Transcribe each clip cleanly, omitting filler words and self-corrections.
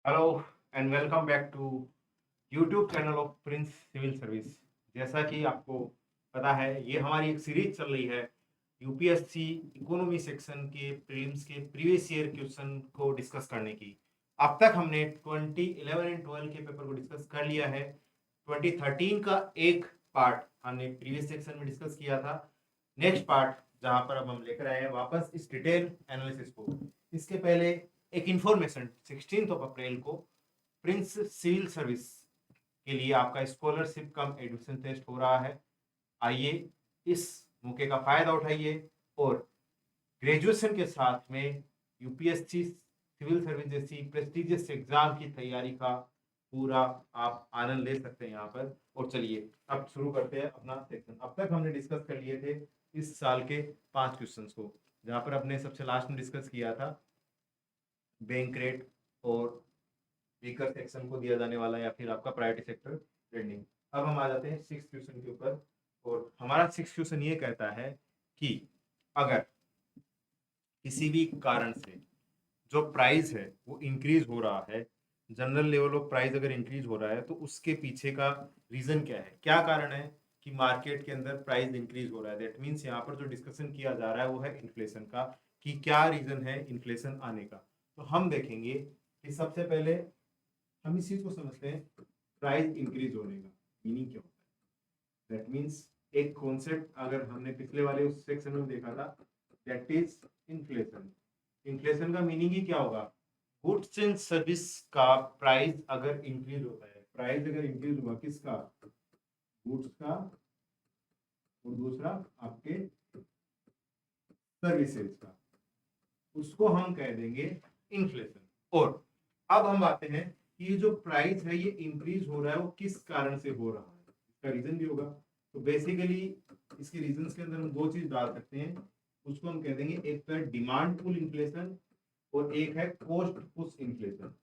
Hello and welcome back to YouTube channel of Prince Civil Service. जैसा कि आपको पता है, ये हमारी एक सीरीज चल रही है यूपीएससी इकोनॉमी सेक्शन के प्रीलिम्स के प्रीवियस ईयर क्वेश्चन को डिस्कस करने की। अब तक हमने 2011 एंड 12 के पेपर को डिस्कस कर लिया है। 2013 का एक पार्ट हमने प्रीवियस सेक्शन में डिस्कस किया था। नेक्स्ट पार्ट जहां पर अब हम लेकर आए हैं वापस इस डिटेल एनालिसिस को। इसके पहले एक इंफॉर्मेशन, 16 अप्रैल को प्रिंस सिविल सर्विस के लिए आपका स्कॉलरशिप कम एडमिशन टेस्ट हो रहा है। आइए इस मौके का फायदा उठाइए और ग्रेजुएशन के साथ में यूपीएससी सिविल सर्विस जैसी प्रेस्टिजियस एग्जाम की तैयारी का पूरा आप आनंद ले सकते हैं यहाँ पर। और चलिए अब शुरू करते हैं अपना सेक्शन। अब तक हमने डिस्कस कर लिए थे इस साल के 5 क्वेश्चंस को, जहाँ पर अपने सबसे लास्ट में डिस्कस किया था बैंक रेट और वीकर सेक्शन को दिया जाने वाला या फिर आपका प्रायोरिटी सेक्टर ट्रेंडिंग। अब हम आ जाते हैं 6 क्वेश्चन के ऊपर और हमारा 6 क्वेश्चन ये कहता है कि अगर किसी भी कारण से जो प्राइस है वो इंक्रीज हो रहा है, जनरल लेवल ऑफ प्राइस अगर इंक्रीज हो रहा है तो उसके पीछे का रीजन क्या है, क्या कारण है कि मार्केट के अंदर प्राइस इंक्रीज हो रहा है। दैट मीन्स यहाँ पर जो डिस्कशन किया जा रहा है वो है इन्फ्लेशन का, कि क्या रीजन है इन्फ्लेशन आने का। तो हम देखेंगे कि सबसे पहले हम इस चीज को समझते हैं, प्राइस इंक्रीज होने का मीनिंग क्या होता है। दैट मीन्स एक कॉन्सेप्ट अगर हमने पिछले वाले उस सेक्शन में देखा था, दैट इज इन्फ्लेशन। इन्फ्लेशन का मीनिंग ही क्या होगा, गुड्स एंड सर्विस का प्राइस अगर इंक्रीज होता है, प्राइस अगर इंक्रीज हुआ किसका, गुड्स का और दूसरा आपके सर्विसेज का, उसको हम कह देंगे इन्फ्लेशन। और अब हम आते हैं कि ये जो प्राइस है ये इंक्रीज हो रहा है वो किस कारण से हो रहा है, इसका रीजन भी होगा। तो बेसिकली इसके रीजंस के अंदर हम दो चीज डाल सकते हैं, उसको हम कह देंगे, एक तो है डिमांड पुल इन्फ्लेशन और एक है कॉस्ट पुश इन्फ्लेशन।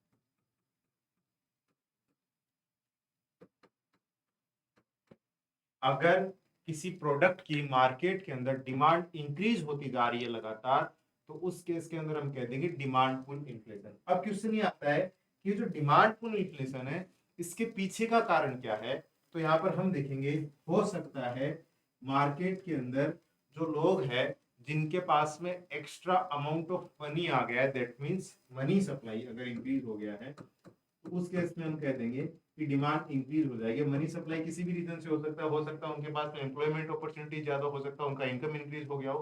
अगर किसी प्रोडक्ट की मार्केट के अंदर डिमांड इंक्रीज होती जा रही है लगातार, तो उस केस के अंदर हम कह देंगे डिमांड पुल इन्फ्लेशन। अब क्वेश्चन ये आता है कि जो डिमांड पुल इन्फ्लेशन है इसके पीछे का कारण क्या है। तो यहाँ पर हम देखेंगे, हो सकता है मार्केट के अंदर जो लोग हैं जिनके पास में एक्स्ट्रा अमाउंट ऑफ मनी आ गया है, दैट मीन्स मनी सप्लाई अगर इंक्रीज हो गया है, तो उस केस में हम कह देंगे कि डिमांड इंक्रीज हो जाएगी। मनी सप्लाई किसी भी रीजन से हो सकता है उनके पास एम्प्लॉयमेंट अपॉर्चुनिटी ज्यादा, हो सकता है उनका इनकम इंक्रीज हो गया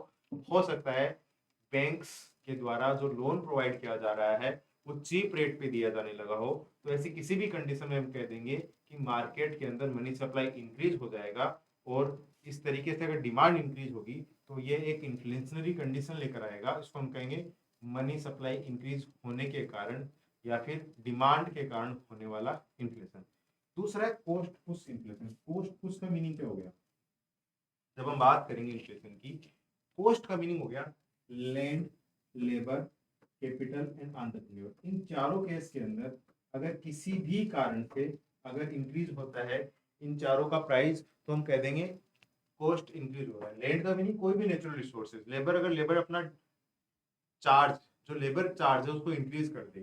हो सकता है बैंक्स के द्वारा जो लोन प्रोवाइड किया जा रहा है वो चीप रेट पे दिया जाने लगा हो। तो ऐसी किसी भी कंडीशन में हम कह देंगे कि मार्केट के अंदर मनी सप्लाई इंक्रीज हो जाएगा और इस तरीके से अगर डिमांड इंक्रीज होगी तो ये एक इन्फ्लेशनरी कंडीशन लेकर आएगा। इसको हम कहेंगे मनी सप्लाई इंक्रीज होने के कारण या फिर डिमांड के कारण होने वाला इन्फ्लेशन। दूसरा है cost push inflation. Cost push का मीनिंग क्या हो गया, जब हम बात करेंगे इन्फ्लेशन की, कॉस्ट का मीनिंग हो गया land, labour, capital and entrepreneur. इन चारों केस के अंदर अगर किसी भी कारण से अगर इंक्रीज होता है इन चारों का प्राइस, तो हम कह देंगे कॉस्ट इंक्रीज हो रहा है। लैंड का मीनिंग कोई भी नेचुरल रिसोर्सेज, लेबर अगर लेबर अपना चार्ज, जो लेबर चार्ज है उसको इंक्रीज कर दे।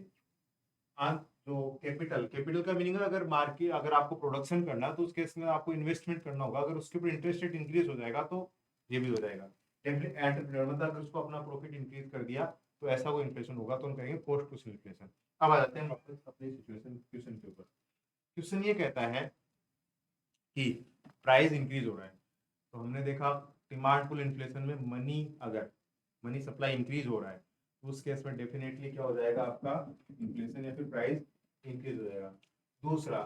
जो कैपिटल, कैपिटल का मीनिंग है अगर मार्केट, अगर आपको प्रोडक्शन करना है तो उस केस में आपको इन्वेस्टमेंट करना होगा, अगर उसके ऊपर इंटरेस्ट रेट इंक्रीज हो जाएगा तो ये भी हो जाएगा। एंटरप्रेन्योर मतलब अगर उसको अपना प्रॉफिट इंक्रीज कर दिया तो ऐसा वो इन्फ्लेशन होगा, तो हम कहेंगे कॉस्ट पुश इन्फ्लेशन। अब आ जाते हैं वापस अपने सिचुएशन क्वेश्चन के ऊपर। क्वेश्चन ये कहता है कि प्राइस इंक्रीज हो रहा है, तो हमने देखा डिमांड पुल इन्फ्लेशन में मनी, अगर मनी सप्लाई इंक्रीज हो रहा है तो उस केस में डेफिनेटली क्या हो जाएगा, आपका इन्फ्लेशन या फिर प्राइस इंक्रीज हो जाएगा। दूसरा,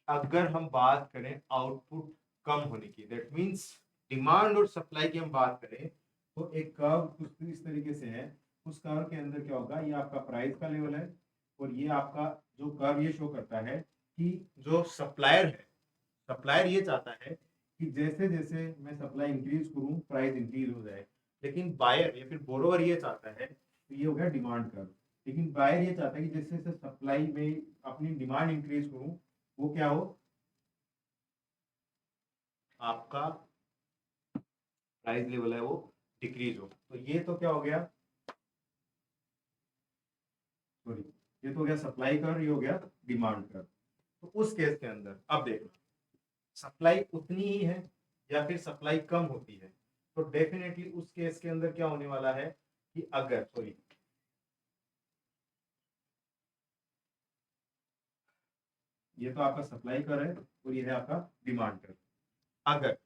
अगर हम बात करें आउटपुट कम होने की, दैट मींस डिमांड और सप्लाई की हम बात करें, तो एक कर्व कुछ इस तरीके से है। उस कर्व के अंदर क्या होगा, ये आपका प्राइस का लेवल है और ये आपका जो कर्व ये शो करता है कि जो सप्लायर है, सप्लायर ये चाहता है कि जैसे जैसे मैं सप्लाई इंक्रीज करूं प्राइस इंक्रीज हो जाए। लेकिन बायर या फिर बोरोवर ये चाहता है, तो ये हो गया डिमांड कर्व। लेकिन बायर ये चाहता है कि जैसे जैसे सप्लाई में अपनी डिमांड इंक्रीज करूं, वो क्या हो, आपका प्राइस लेवल है वो डिक्रीज हो। तो ये तो क्या हो गया, सॉरी, ये तो हो गया सप्लाई कर्व, ये हो गया डिमांड कर्व। तो उस केस के अंदर अब देखना, सप्लाई उतनी ही है या फिर सप्लाई कम होती है, तो डेफिनेटली उस केस के अंदर क्या होने वाला है कि अगर सॉरी ये तो आपका सप्लाई कर्व है और ये है आपका डिमांड कर्व। अगर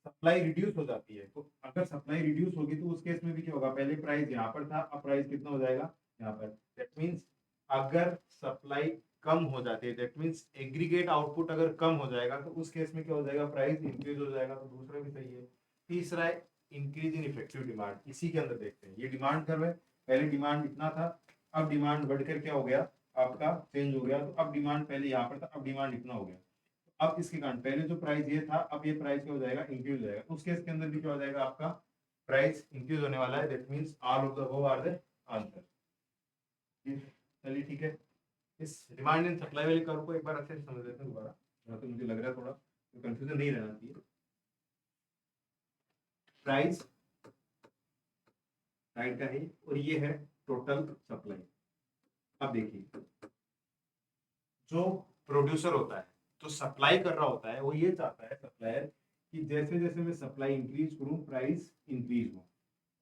सप्लाई रिड्यूस हो जाती है, तो अगर सप्लाई रिड्यूस होगी तो उस केस में भी क्या होगा, पहले प्राइस यहाँ पर था, अब प्राइस कितना हो जाएगा यहाँ पर। दैट मीन्स अगर सप्लाई कम हो जाती है, दैट मीन्स एग्रीगेट आउटपुट अगर कम हो जाएगा, तो उस केस में क्या हो जाएगा, प्राइस इंक्रीज हो जाएगा। तो दूसरा भी सही है। तीसरा है इंक्रीज इन इफेक्टिव डिमांड। इसी के अंदर देखते हैं, ये डिमांड कर्व है, पहले डिमांड इतना था, अब डिमांड बढ़कर क्या हो गया आपका चेंज हो गया। तो अब डिमांड पहले यहाँ पर था, अब डिमांड इतना हो गया। अब इसके कारण पहले जो प्राइस ये था, अब ये प्राइस क्या हो जाएगा, इंक्रीज हो जाएगा। तो उस केस के अंदर भी क्या हो जाएगा, आपका प्राइस इंक्रीज होने वाला है। That means all of the above are the answer. चलिए ठीक है, इस डिमांड एंड सप्लाई वाले कर्व को एक बार अच्छे से समझ लेते हैं दोबारा, यहाँ तो मुझे लग रहा है थोड़ा कंफ्यूजन नहीं रहना चाहिए। प्राइस राइट का है और ये है टोटल सप्लाई। अब देखिए, जो प्रोड्यूसर होता है, जो सप्लाई कर रहा होता है, वो ये चाहता है सप्लायर कि जैसे जैसे मैं सप्लाई इंक्रीज करूं प्राइस इंक्रीज हो।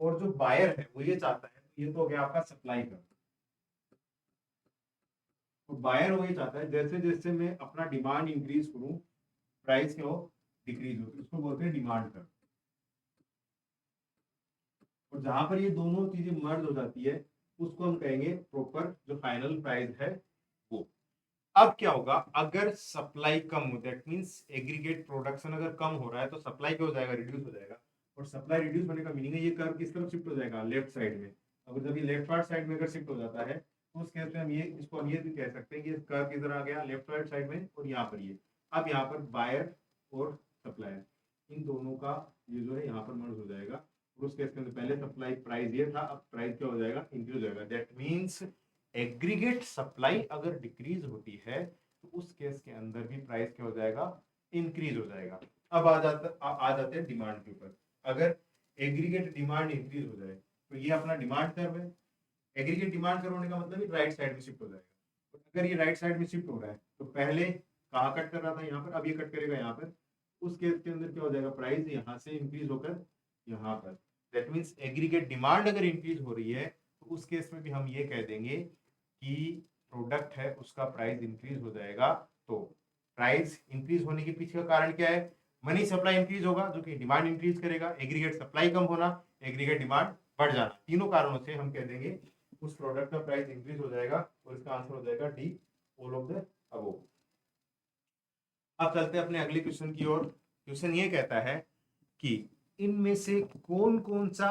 और जो बायर है वो ये चाहता है, तो ये तो हो गया आपका सप्लाई का। तो बायर वो ये चाहता है जैसे जैसे मैं अपना डिमांड इंक्रीज करूं प्राइस क्या हो, डिक्रीज हो। तो इसको बोलते हैं डिमांड कर्व। और जहां पर ये दोनों चीजें मर्ज हो जाती है उसको हम कहेंगे प्रॉपर जो फाइनल प्राइस है वो। अब क्या होगा, अगर सप्लाई कम हो, दैट मींस एग्रीगेट प्रोडक्शन अगर कम हो रहा है, तो सप्लाई क्या हो जाएगा, रिड्यूस हो जाएगा। और सप्लाई रिड्यूस होने का मीनिंग है ये कर्व किस तरफ शिफ्ट हो जाएगा, लेफ्ट साइड में। अगर जब ये लेफ्ट पार्ट साइड में अगर शिफ्ट हो जाता है, तो उस केस में हम ये इसको हम ये भी कह सकते हैं कि कर्व किधर आ गया, लेफ्ट राइट साइड में। और यहाँ पर ये अब यहाँ पर बायर और सप्लायर, इन दोनों का ये जो है यहाँ पर मर्ज हो जाएगा। और उस केस के अंदर पहले सप्लाई प्राइस ये था, अब प्राइस क्या हो जाएगा, इंक्रीज हो जाएगा। दैट मीन्स एग्रीगेट सप्लाई अगर डिक्रीज होती है, तो उस केस के अंदर भी प्राइस क्या हो जाएगा, इंक्रीज हो जाएगा। अब आ जाते हैं डिमांड के ऊपर। अगर एग्रीगेट डिमांड इंक्रीज हो जाए, तो ये अपना डिमांड कर्व है। एग्रीगेट डिमांड कर्व होने का मतलब राइट साइड में शिफ्ट हो जाएगा। तो अगर ये राइट साइड में शिफ्ट हो रहा है, तो पहले कहाँ कट कर रहा था, यहाँ पर, अब ये कट करेगा यहाँ पर। उस केस के अंदर क्या हो जाएगा, प्राइस यहाँ से इंक्रीज होकर यहाँ पर। दैट मीन्स एग्रीगेट डिमांड अगर इंक्रीज हो रही है, तो उस केस में भी हम ये कह देंगे कि प्रोडक्ट है उसका प्राइस इंक्रीज हो जाएगा। तो प्राइस इंक्रीज होने के पीछे का कारण क्या है, मनी सप्लाई इंक्रीज होगा जो कि डिमांड इंक्रीज करेगा, एग्रीगेट सप्लाई कम होना, एग्रीगेट डिमांड बढ़ जाना। तीनों कारणों से हम कह देंगे उस प्रोडक्ट का प्राइस इंक्रीज हो जाएगा। और इसका आंसर हो जाएगा D, all of the above. अब चलते हैं अपने अगले क्वेश्चन की ओर। क्वेश्चन ये कहता है कि इनमें से कौन कौन सा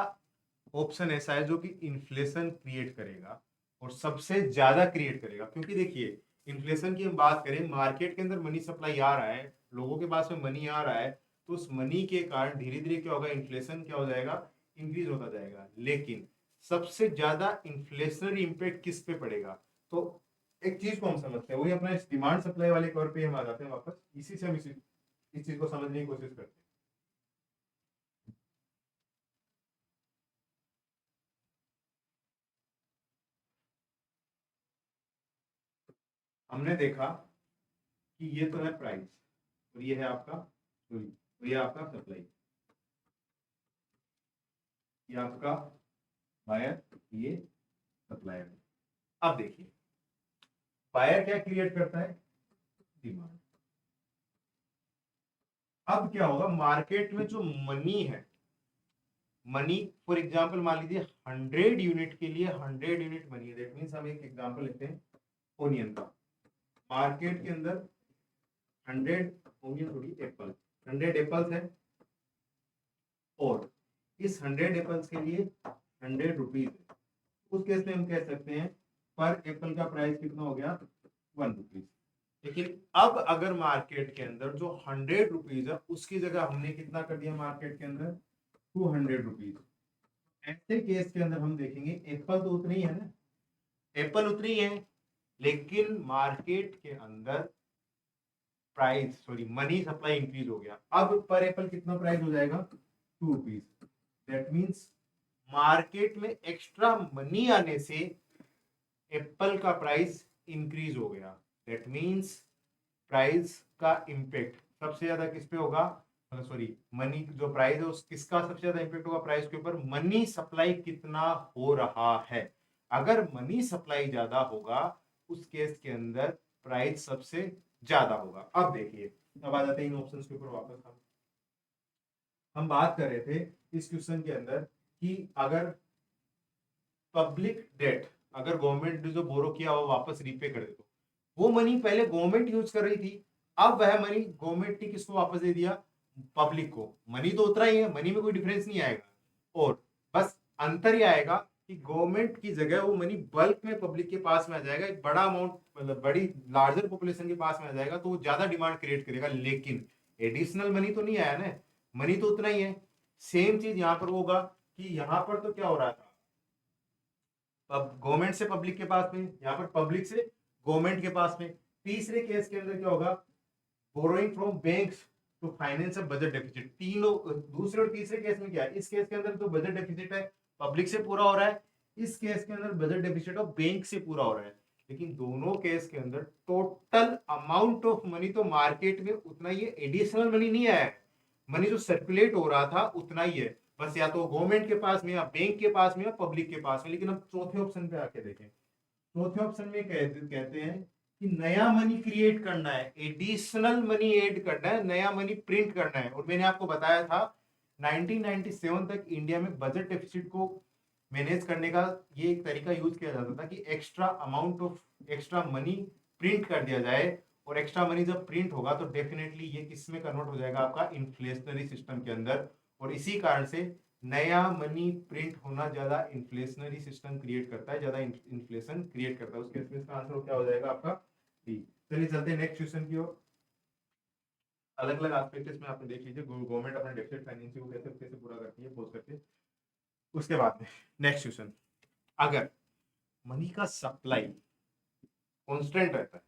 ऑप्शन ऐसा है जो कि इन्फ्लेशन क्रिएट करेगा और सबसे ज्यादा क्रिएट करेगा। क्योंकि देखिए, इन्फ्लेशन की हम बात करें, मार्केट के अंदर मनी सप्लाई आ रहा है, लोगों के पास में मनी आ रहा है, तो उस मनी के कारण धीरे धीरे क्या होगा, इन्फ्लेशन क्या हो जाएगा, इंक्रीज होता जाएगा। लेकिन सबसे ज्यादा इन्फ्लेशनरी इम्पैक्ट किस पे पड़ेगा, तो एक चीज को हम समझते हैं, वही अपना इस डिमांड सप्लाई वाले कर्व पे हम आ जाते हैं वापस। इसी से हम इस चीज को समझने की कोशिश करते हैं। हमने देखा कि ये तो है प्राइस और ये है आपका सॉरी, और ये आपका सप्लाई, ये आपका बायर, ये सप्लायर। अब देखिए, बायर क्या क्रिएट करता है, डिमांड। अब क्या होगा, मार्केट में जो मनी है, मनी फॉर एग्जांपल मान लीजिए 100 यूनिट के लिए 100 यूनिट मनी है। दैट मींस हम एक एग्जांपल लेते हैं ओनियन का। मार्केट के अंदर 100 ओनियन थोड़ी एप्पल, 100 एप्पल्स है, और इस 100 एप्पल्स के लिए 100 रुपीज है। उस केस में हम कह सकते हैं पर एप्पल का प्राइस कितना हो गया, 1 रुपीज। लेकिन अब अगर मार्केट के अंदर जो 100 रुपीज है उसकी जगह हमने कितना कर दिया, मार्केट के अंदर 200 रुपीज। ऐसे केस के अंदर हम देखेंगे एप्पल तो उतनी ही है ना, एप्पल उतनी है, लेकिन मार्केट के अंदर price sorry money supply increase हो गया। अब पर एप्पल कितना प्राइस हो जाएगा, 2 रुपीज। दैट मीन्स मार्केट में एक्स्ट्रा मनी आने से एप्पल का प्राइस इंक्रीज हो गया, दैट मीन्स प्राइस का इम्पेक्ट सबसे ज्यादा किस पे होगा, सॉरी मनी जो प्राइस है उस किसका सबसे ज्यादा इम्पेक्ट होगा प्राइस के ऊपर, मनी सप्लाई कितना हो रहा है। अगर मनी सप्लाई ज्यादा होगा उस केस के अंदर प्राइस सबसे ज्यादा होगा। अब देखिए, अब आ जाते हैं इन ऑप्शंस के ऊपर वापस। हम बात कर रहे थे इस क्वेश्चन के अंदर कि अगर पब्लिक डेट, अगर गवर्नमेंट ने जो बोरो किया वो वापस रीपे कर दे, तो वो मनी पहले गवर्नमेंट यूज कर रही थी, अब वह मनी गवर्नमेंट ने किसको वापस दे दिया, पब्लिक को। मनी तो उतना ही है, मनी में कोई डिफरेंस नहीं आएगा, और बस अंतर ही आएगा कि गवर्नमेंट की जगह वो मनी बल्क में पब्लिक के पास में आ जाएगा, एक बड़ा अमाउंट, मतलब बड़ी लार्जर पॉपुलेशन के पास में आ जाएगा, तो वो ज्यादा डिमांड क्रिएट करेगा, लेकिन एडिशनल मनी तो नहीं आया ना, मनी तो उतना ही है। सेम चीज यहाँ पर होगा कि यहाँ पर तो क्या हो रहा था, गवर्नमेंट से पब्लिक के पास में, यहाँ पर पब्लिक से गवर्नमेंट के पास में। तीसरे केस के अंदर क्या होगा, borrowing from banks to finance a budget deficit. तीनों दूसरे और तीसरे केस में क्या है, इस केस के अंदर तो बजट डेफिसिट है पब्लिक से पूरा हो रहा है, इस केस के अंदर बजट डेफिसिट ऑफ बैंक से पूरा हो रहा है, लेकिन दोनों केस के अंदर टोटल अमाउंट ऑफ मनी तो मार्केट में उतना ही है, एडिशनल मनी नहीं आया है, मनी जो सर्कुलेट हो रहा था उतना ही है, बस या तो गवर्नमेंट के पास में या बैंक के पास में या पब्लिक के पास में। लेकिन अब चौथे ऑप्शन पे आके देखें, चौथे ऑप्शन में कहते हैं कि नया मनी क्रिएट करना है, एडिशनल मनी ऐड करना है, नया मनी प्रिंट करना है। और मैंने आपको बताया था 1997 तक इंडिया में बजट डेफिसिट को मैनेज करने का ये एक तरीका यूज किया जाता था कि extra amount of extra money print कर दिया जाए, और एक्स्ट्रा मनी जब प्रिंट होगा तो डेफिनेटली ये किस में कन्वर्ट हो जाएगा, आपका इन्फ्लेशनरी सिस्टम के अंदर, और इसी कारण से नया मनी प्रिंट होना ज्यादा इन्फ्लेशनरी सिस्टम क्रिएट करता है, ज्यादा इन्फ्लेशन क्रिएट करता है। उसके इसका आंसर क्या हो जाएगा आपका डी। चलिए चलते हैं नेक्स्ट क्वेश्चन की ओर। अलग अलग एस्पेक्ट इसमें आपने देख लीजिए, गवर्नमेंट अपने डेफिसिट फाइनेंसिंग को कैसे कैसे पूरा करती है पोस्ट करके। उसके बाद में नेक्स्ट क्वेश्चन, अगर मनी का सप्लाई कांस्टेंट रहता है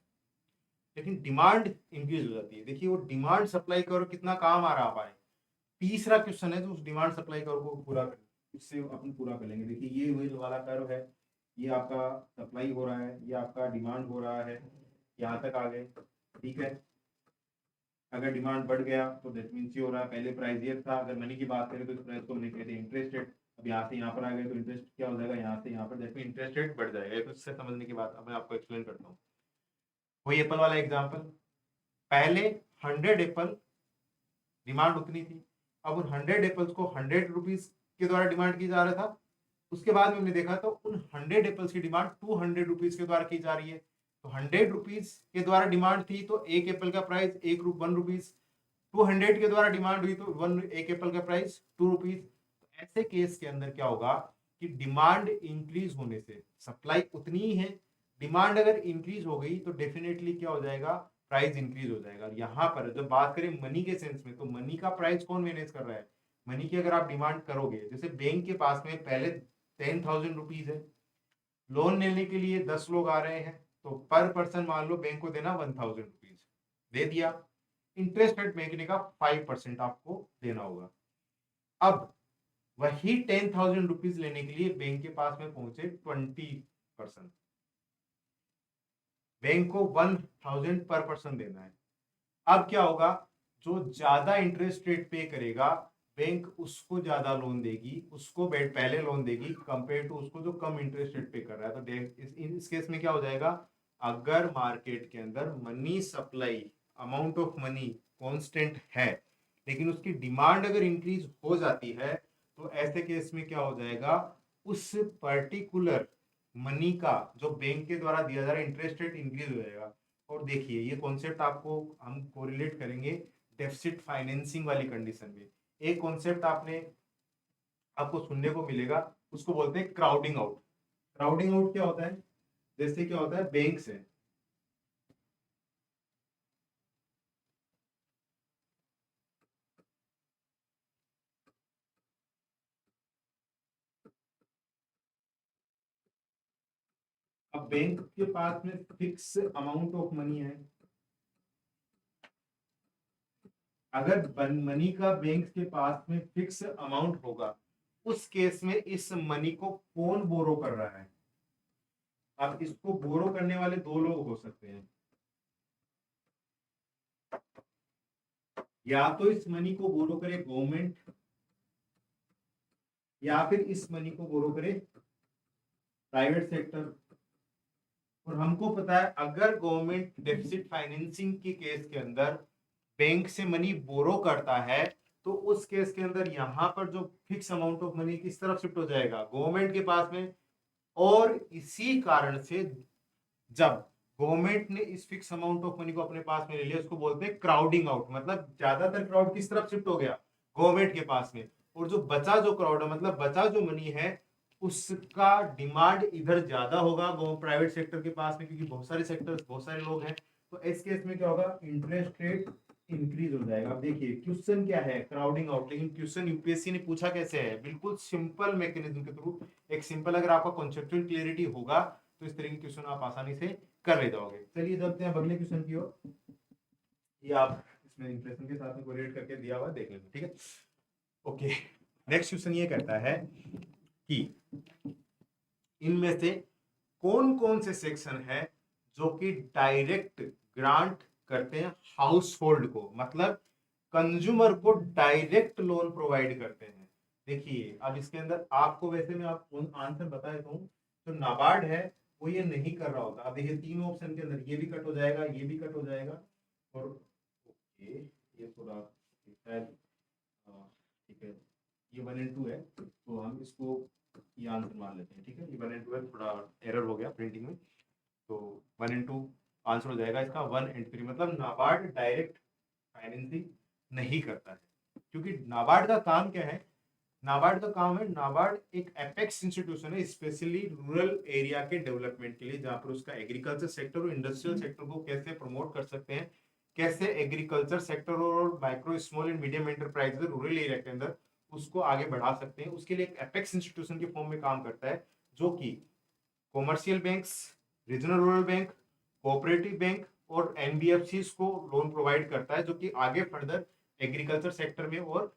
लेकिन डिमांड इंक्रीज हो जाती है, देखिए वो डिमांड सप्लाई करो कितना काम आ रहा है। तीसरा क्वेश्चन है तो उस डिमांड सप्लाई कर्व को पूरा करें, इससे अपन पूरा कर लेंगे। देखिए ये व्हील वाला कर्व है, ये आपका सप्लाई हो रहा है, ये आपका डिमांड हो रहा है, यहाँ तक आ गए, ठीक है। अगर डिमांड बढ़ गया तो दैट मीन्स ये हो रहा है, पहले प्राइस ये था, अगर मनी की बात करें तो इस प्राइस को हमने कहते हैं इंटरेस्ट रेट। अब यहाँ से यहाँ पर आ गए तो इंटरेस्ट क्या हो जाएगा, यहाँ से यहाँ पर दैट मीन इंटरेस्ट रेट बढ़ जाएगा। तो इससे समझने की बात अब मैं आपको एक्सप्लेन करता हूँ। वही एप्पल वाला एग्जाम्पल, पहले 100 एप्पल डिमांड उतनी थी, अब उन 100 एप्पल्स को 100 रुपीज के द्वारा डिमांड की जा रहा था। उसके बाद में हमने देखा तो उन 100 एप्पल्स की डिमांड 200 रुपीज के द्वारा की जा रही है। तो 100 रुपीज के द्वारा डिमांड थी तो एक एप्पल का प्राइस 1 रुपीज, 200 के द्वारा डिमांड हुई तो एक एप्पल का प्राइस 2 रुपीज। ऐसे केस के अंदर क्या होगा कि डिमांड इंक्रीज होने से सप्लाई उतनी ही है, डिमांड अगर इंक्रीज हो गई तो डेफिनेटली क्या हो जाएगा, प्राइस इंक्रीज हो जाएगा। यहाँ पर जब बात करें मनी के सेंस में, तो मनी का प्राइस कौन मैनेज कर रहा है, मनी की अगर आप डिमांड करोगे, जैसे बैंक के पास में पहले 10,000 रुपीज है, लोन लेने के लिए 10 लोग आ रहे हैं, तो पर पर्सन मान लो बैंक को देना 1,000 रुपीज, दे दिया। इंटरेस्ट रेट बैंक ने का 5% आपको देना होगा। अब वही 10,000 रुपीज लेने के लिए बैंक के पास में पहुंचे 20%, बैंक को 1,000 पर पर्सन देना है। अब क्या होगा, जो ज्यादा इंटरेस्ट रेट पे करेगा बैंक उसको ज्यादा लोन देगी, उसको पहले लोन देगी कंपेयर टू उसको जो कम इंटरेस्ट रेट पे कर रहा है। तो इस केस में क्या हो जाएगा, अगर मार्केट के अंदर money supply amount of money constant है लेकिन उसकी डिमांड अगर इंक्रीज हो जाती है, तो ऐसे केस में क्या हो जाएगा, उस पर्टिकुलर मनी का जो बैंक के द्वारा दिया जा रहा है इंटरेस्ट रेट इंक्रीज हो जाएगा। और देखिए ये कॉन्सेप्ट आपको हम कोरिलेट करेंगे डेफिसिट फाइनेंसिंग वाली कंडीशन में। एक कॉन्सेप्ट आपको सुनने को मिलेगा, उसको बोलते हैं क्राउडिंग आउट। क्राउडिंग आउट क्या होता है, जैसे क्या होता है, बैंक से अब बैंक के पास में फिक्स अमाउंट ऑफ मनी है, अगर मनी का बैंक के पास में फिक्स अमाउंट होगा, उस केस में इस मनी को कौन बोरो कर रहा है, अब इसको बोरो करने वाले दो लोग हो सकते हैं, या तो इस मनी को बोरो करे गवर्नमेंट, या फिर इस मनी को बोरो करे प्राइवेट सेक्टर। और हमको पता है अगर गवर्नमेंट डेफिसिट फाइनेंसिंग के केस के अंदर बैंक से मनी बोरो करता है, तो उस केस के अंदर यहाँ पर जो फिक्स अमाउंट ऑफ मनी किस तरफ शिफ्ट हो जाएगा, गवर्नमेंट के पास में। और इसी कारण से जब गवर्नमेंट ने इस फिक्स अमाउंट ऑफ मनी को अपने पास में ले लिया, उसको बोलते हैं क्राउडिंग आउट, मतलब ज्यादातर क्राउड किस तरफ शिफ्ट हो गया, गवर्नमेंट के पास में। और जो बचा जो क्राउड है, मतलब बचा जो मनी है, उसका डिमांड इधर ज्यादा होगा प्राइवेट सेक्टर के पास में, क्योंकि बहुत सारे सेक्टर्स, बहुत सारे लोग हैं। तो इस केस में क्या होगा, इंटरेस्ट रेट इंक्रीज हो जाएगा। अब देखिए क्वेश्चन क्या है, क्राउडिंग आउट, लेकिन क्वेश्चन यूपीएससी ने पूछा कैसे है, बिल्कुल सिंपल मैकेनिज्म के थ्रू। एक सिंपल, अगर आपका कॉन्सेप्चुअल क्लियरिटी होगा तो इस तरह के क्वेश्चन आप आसानी से कर ले जाओगे। चलिए चलते हैं अगले क्वेश्चन की ओर। ये आप इसमें इन्फ्लेशन के साथ में कोरिलेट करके दिया हुआ देख लेंगे, ठीक है। ओके, नेक्स्ट क्वेश्चन ये कहता है कि इनमें से कौन कौन से सेक्शन है जो कि डायरेक्ट ग्रांट करते हैं हाउस होल्ड को, मतलब कंज्यूमर को डायरेक्ट लोन प्रोवाइड करते हैं। देखिए अब इसके अंदर आपको, वैसे मैं आपको आंसर बता देता हूँ, तो नाबार्ड है वो ये नहीं कर रहा होता। अब देखिए तीन ऑप्शन के अंदर ये भी कट हो जाएगा, ये भी कट हो जाएगा, और ओके ये थोड़ा शायद ठीक है, ये 1 and 2 है, तो हम इसको ये आंसर मान लेते हैं, ठीक है। ये 1 and 2 है, थोड़ा एरर हो गया प्रिंटिंग में, तो 1 and 2 आंसर हो जाएगा इसका। 1 and 3 मतलब नाबार्ड डायरेक्ट फाइनेंसिंग नहीं करता है, क्योंकि नाबार्ड का काम क्या है, नाबार्ड का काम है, नाबार्ड एक एपेक्स इंस्टीट्यूशन है स्पेशली रूरल एरिया के डेवलपमेंट के लिए, जहां पर उसका एग्रीकल्चर सेक्टर और इंडस्ट्रियल सेक्टर को कैसे प्रमोट कर सकते हैं, कैसे एग्रीकल्चर सेक्टर और micro small and medium enterprises rural area के अंदर उसको आगे बढ़ा सकते हैं, उसके लिए एक एपेक्स इंस्टीट्यूशन के फॉर्म में काम करता है, जो कि commercial banks, regional rural bank, cooperative bank और एनबीएफसी को लोन प्रोवाइड करता है, जो कि आगे फर्दर एग्रीकल्चर सेक्टर में और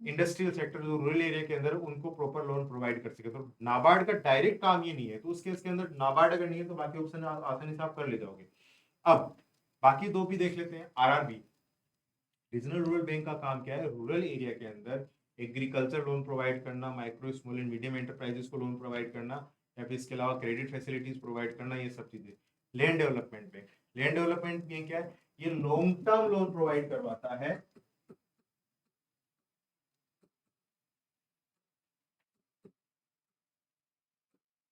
इंडस्ट्रियल सेक्टर जो रूरल एरिया के अंदर उनको प्रॉपर लोन प्रोवाइड कर सके। तो नाबार्ड का डायरेक्ट काम ये नहीं है, तो उस केस के अंदर नाबार्ड अगर नहीं है तो बाकी ऑप्शन आसानी से आप कर ले जाओगे। अब बाकी दो भी देख लेते हैं। आरआरबी, रीजनल रूरल बैंक का काम क्या है, रूरल एरिया के अंदर एग्रीकल्चर लोन प्रोवाइड करना, micro small and medium enterprises को लोन प्रोवाइड करना, या फिर इसके अलावा क्रेडिट फैसिलिटीज प्रोवाइड करना, ये सब चीजें। Land development bank, land development bank क्या है, ये लॉन्ग टर्म लोन प्रोवाइड करवाता है,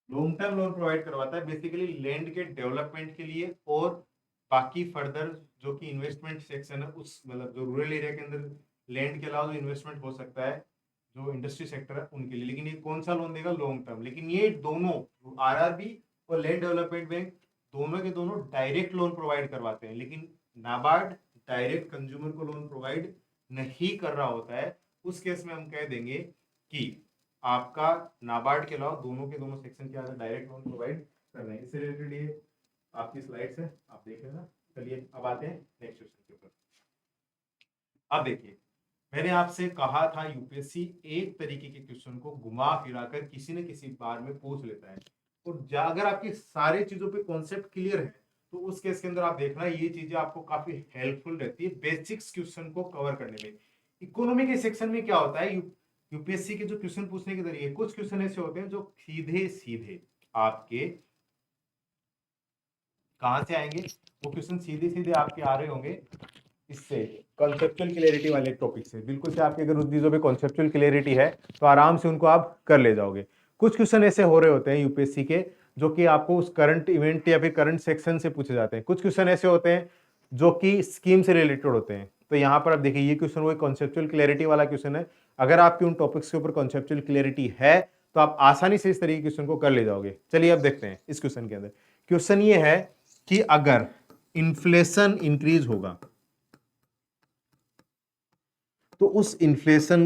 लॉन्ग टर्म लोन प्रोवाइड करवाता है बेसिकली लैंड के डेवलपमेंट के लिए, और बाकी फर्दर जो कि इन्वेस्टमेंट सेक्शन है उस, मतलब जो रूरल एरिया के अंदर लैंड के अलावा जो इन्वेस्टमेंट हो सकता है जो इंडस्ट्री सेक्टर है उनके लिए। लेकिन ये कौन सा लोन देगा, लॉन्ग टर्म। लेकिन ये दोनों, आरआरबी और लैंड डेवलपमेंट बैंक, दोनों के दोनों डायरेक्ट लोन प्रोवाइड करवाते हैं, लेकिन नाबार्ड डायरेक्ट कंज्यूमर को लोन प्रोवाइड नहीं कर रहा होता है। उस केस में हम कह देंगे कि आपका नाबार्ड के अलावा दोनों के दोनों सेक्शन के अंदर डायरेक्ट लोन प्रोवाइड कर रहे हैं। इससे रिलेटेड ये आपकी स्लाइड्स है, आप देख लेना। चलिए अब आते हैं नेक्स्ट क्वेश्चन के ऊपर। अब देखिए मैंने आपसे कहा था यूपीएससी एक तरीके के क्वेश्चन को घुमा फिराकर किसी न किसी बार में पूछ लेता है, और अगर आपकी सारी चीजों पे कॉन्सेप्ट क्लियर है तो उस केस के अंदर आप देखना ये चीजें आपको काफी हेल्पफुल रहती है बेसिक्स क्वेश्चन को कवर करने में। इकोनॉमी के सेक्शन में क्या होता है, यूपीएससी के जो क्वेश्चन पूछने के तरीके, कुछ क्वेश्चन ऐसे होते हैं जो सीधे सीधे आपके कहां से आएंगे, वो क्वेश्चन सीधे सीधे आपके आ रहे होंगे इससे कॉन्सेप्चुअल क्लियरिटी वाले टॉपिक से, बिल्कुल से आपके अगर उस चीजों पे कॉन्सेप्चुअल क्लियरिटी है तो आराम से उनको आप कर ले जाओगे। कुछ क्वेश्चन ऐसे हो रहे होते हैं यूपीएससी के जो कि आपको उस करंट इवेंट या फिर करंट सेक्शन से पूछे जाते हैं, कुछ क्वेश्चन ऐसे होते हैं जो कि स्कीम से रिलेटेड होते हैं। तो यहाँ पर आप देखिए ये क्वेश्चन वो कॉन्सेप्चुअल क्लियरिटी वाला क्वेश्चन है, अगर आपकी उन टॉपिक्स के ऊपर कॉन्सेप्चुअल क्लियरिटी है तो आप आसानी से इस तरीके के क्वेश्चन को कर ले जाओगे। चलिए अब देखते हैं इस क्वेश्चन के अंदर। क्वेश्चन ये है कि अगर इन्फ्लेशन इंक्रीज होगा तो उस इन्फ्लेशन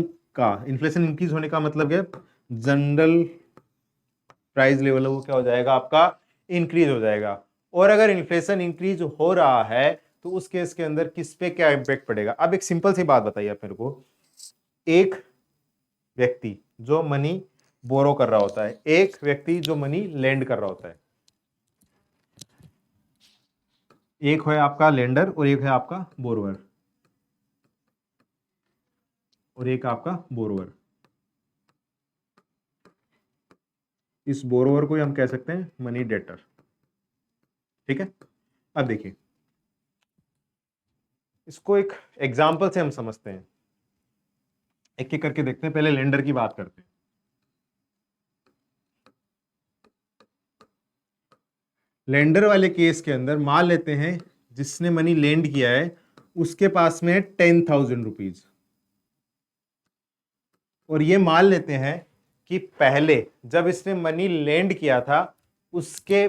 इंक्रीज होने का मतलब है जनरल प्राइस लेवल वो क्या हो जाएगा आपका, इंक्रीज हो जाएगा। और अगर इन्फ्लेशन इंक्रीज हो रहा है तो उस केस के अंदर किस पे क्या इंपैक्ट पड़ेगा। अब एक सिंपल सी बात बताइए आप मेरे को, एक व्यक्ति जो मनी बोरो कर रहा होता है, एक व्यक्ति जो मनी लैंड कर रहा होता है, एक है आपका लेंडर और एक है आपका बोरोवर, और एक आपका बोरोवर। इस बोरोवर को हम कह सकते हैं मनी डेटर। ठीक है, अब देखिए इसको एक एग्जाम्पल से हम समझते हैं, एक एक करके देखते हैं। पहले लेंडर की बात करते हैं। लेंडर वाले केस के अंदर मान लेते हैं जिसने मनी लेंड किया है उसके पास में 10,000 रुपीज, और ये मान लेते हैं कि पहले जब इसने मनी लेंड किया था उसके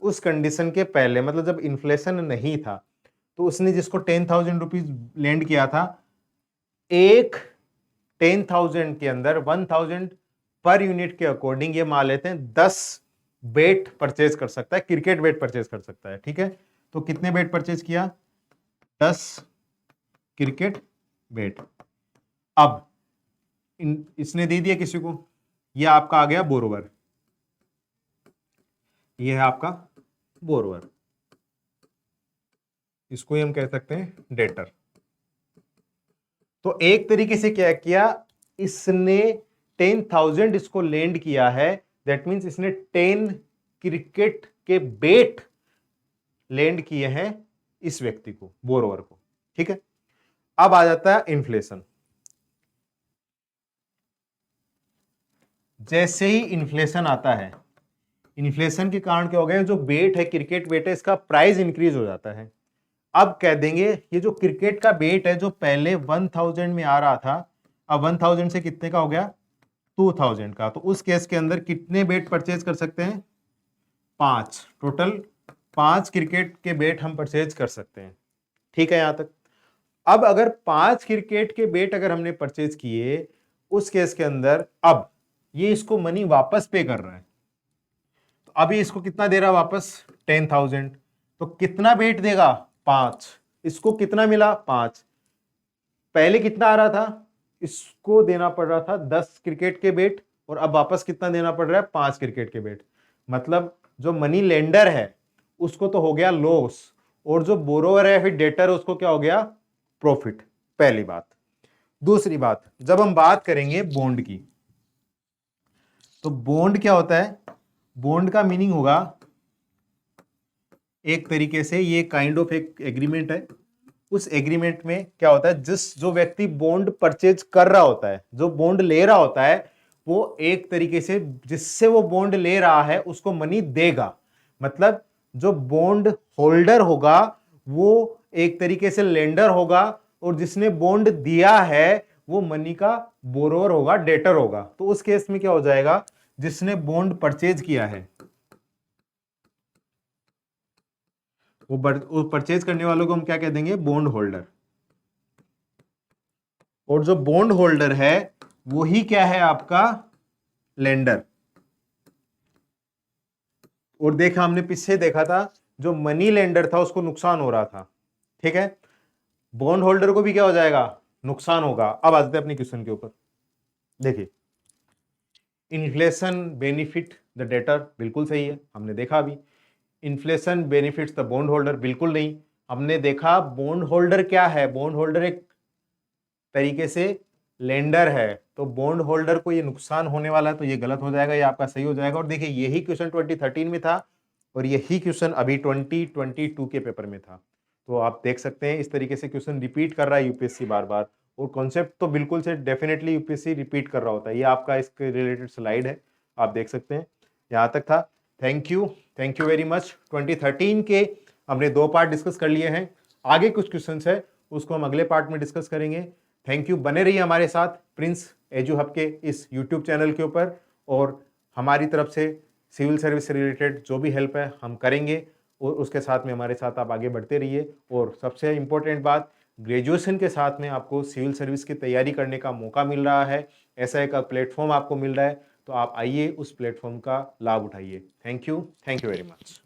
उस कंडीशन के पहले, मतलब जब इन्फ्लेशन नहीं था, तो उसने जिसको 10,000 रुपीज लेंड किया था, एक 10,000 के अंदर 1,000 पर यूनिट के अकॉर्डिंग ये मान लेते हैं 10 बेट परचेज कर सकता है, क्रिकेट बेट परचेज कर सकता है। ठीक है, तो कितने बेट परचेज किया? 10 क्रिकेट बेट। अब इसने दे दिया किसी को, यह आपका आ गया बोरोवर, यह है आपका बोरोवर, इसको हम कह सकते हैं डेटर। तो एक तरीके से क्या किया, इसने 10,000 इसको लेंड किया है, दैट मीन्स इसने 10 क्रिकेट के बेट लेंड किए हैं इस व्यक्ति को, बोरोवर को। ठीक है, अब आ जाता है इन्फ्लेशन। जैसे ही इन्फ्लेशन आता है, इन्फ्लेशन के कारण क्या हो गया, जो बेट है क्रिकेट बेट है इसका प्राइस इंक्रीज हो जाता है। अब कह देंगे ये जो क्रिकेट का बेट है जो पहले 1,000 में आ रहा था, अब 1,000 से कितने का हो गया, 2,000 का। तो उस केस के अंदर कितने बेट परचेज कर सकते हैं? 5, टोटल 5 क्रिकेट के बेट हम परचेज कर सकते हैं। ठीक है यहां तक। अब अगर 5 क्रिकेट के बेट अगर हमने परचेज किए, उस केस के अंदर अब ये इसको मनी वापस पे कर रहा है, तो अभी इसको कितना दे रहा है वापस? 10,000। तो कितना बेट देगा? 5। इसको कितना मिला? 5। पहले कितना आ रहा था? इसको देना पड़ रहा था 10 क्रिकेट के बेट, और अब वापस कितना देना पड़ रहा है? 5 क्रिकेट के बेट। मतलब जो मनी लेंडर है उसको तो हो गया लॉस, और जो बोरोवर है फिर डेटर उसको क्या हो गया? प्रॉफिट। पहली बात। दूसरी बात, जब हम बात करेंगे बॉन्ड की, तो बॉन्ड क्या होता है? बॉन्ड का मीनिंग होगा एक तरीके से ये काइंड ऑफ एक एग्रीमेंट है। उस एग्रीमेंट में क्या होता है, जो व्यक्ति बॉन्ड परचेज कर रहा होता है, जो बॉन्ड ले रहा होता है, वो एक तरीके से जिससे वो बॉन्ड ले रहा है उसको मनी देगा। मतलब जो बॉन्ड होल्डर होगा वो एक तरीके से लेंडर होगा, और जिसने बॉन्ड दिया है वो मनी का बोरोवर होगा, डेटर होगा। तो उस केस में क्या हो जाएगा, जिसने बॉन्ड परचेज किया है वो परचेज करने वालों को हम क्या कह देंगे? Bond holder. और जो बॉन्ड होल्डर है वो ही क्या है? आपका लेंडर। और देखा हमने पीछे देखा था, जो मनी लेंडर था उसको नुकसान हो रहा था। ठीक है, बॉन्ड होल्डर को भी क्या हो जाएगा? नुकसान होगा। अब आ जाते हैं अपने क्वेश्चन के ऊपर। देखिए, इन्फ्लेशन बेनिफिट द डेटर, बिल्कुल सही है, हमने देखा अभी। Inflation benefits the bond holder, बिल्कुल नहीं। हमने देखा बॉन्ड होल्डर क्या है, बॉन्ड होल्डर एक तरीके से लेंडर है, तो बॉन्ड होल्डर को ये नुकसान होने वाला है, तो ये गलत हो जाएगा, ये आपका सही हो जाएगा। और देखिए यही क्वेश्चन 2013 में था, और यही क्वेश्चन अभी 2022 के पेपर में था। तो आप देख सकते हैं इस तरीके से क्वेश्चन रिपीट कर रहा है यूपीएससी बार बार, और कॉन्सेप्ट तो बिल्कुल से डेफिनेटली यूपीएससी रिपीट कर रहा होता है। ये आपका इसके रिलेटेड स्लाइड है, आप देख सकते हैं, यहाँ तक था। Thank you very much. 2013 के हमने 2 पार्ट डिस्कस कर लिए हैं, आगे कुछ क्वेश्चन है उसको हम अगले पार्ट में डिस्कस करेंगे। थैंक यू, बने रहिए हमारे साथ प्रिंस एजू हब के इस यूट्यूब चैनल के ऊपर, और हमारी तरफ से सिविल सर्विस से रिलेटेड जो भी हेल्प है हम करेंगे, और उसके साथ में हमारे साथ आप आगे बढ़ते रहिए। और सबसे इंपॉर्टेंट बात, ग्रेजुएशन के साथ में आपको सिविल सर्विस की तैयारी करने का मौका मिल रहा है, ऐसा एक प्लेटफॉर्म आपको मिल रहा है, तो आप आइए उस प्लेटफॉर्म का लाभ उठाइए। Thank you very much.